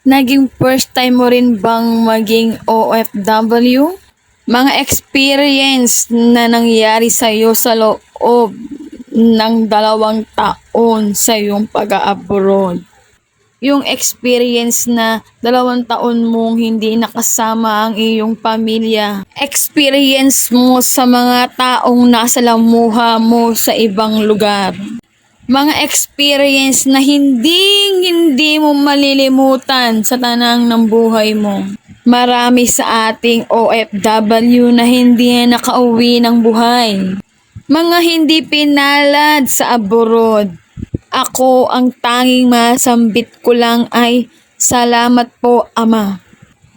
Naging first time mo rin bang maging OFW? Mga experience na nangyari sa iyo sa loob ng 2 taon sa iyong pag-abroad. Yung experience na 2 taon mong hindi nakasama ang iyong pamilya. Experience mo sa mga taong nasa lamuha mo sa ibang lugar. Mga experience na hindi mo malilimutan sa tanang ng buhay mo. Marami sa ating OFW na hindi na nakauwi ng buhay. Mga hindi pinalad sa abroad. Ako ang tanging masambit ko lang ay salamat po Ama.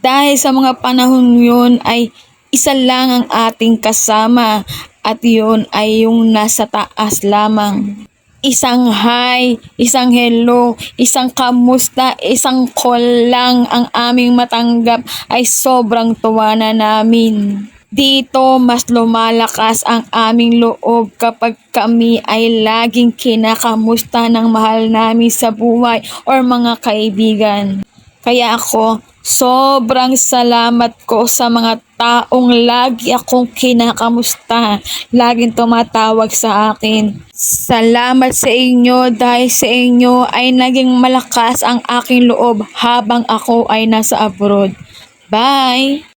Dahil sa mga panahon yun ay isa lang ang ating kasama at yun ay yung nasa taas lamang. Isang hi, isang hello, isang kamusta, isang call lang ang aming matanggap ay sobrang tuwa na namin. Dito mas lumalakas ang aming loob kapag kami ay laging kinakamusta ng mahal namin sa buhay or mga kaibigan. Kaya ako, sobrang salamat ko sa mga taong lagi akong kinakamusta, laging tumatawag sa akin. Salamat sa inyo dahil sa inyo ay naging malakas ang aking loob habang ako ay nasa abroad. Bye!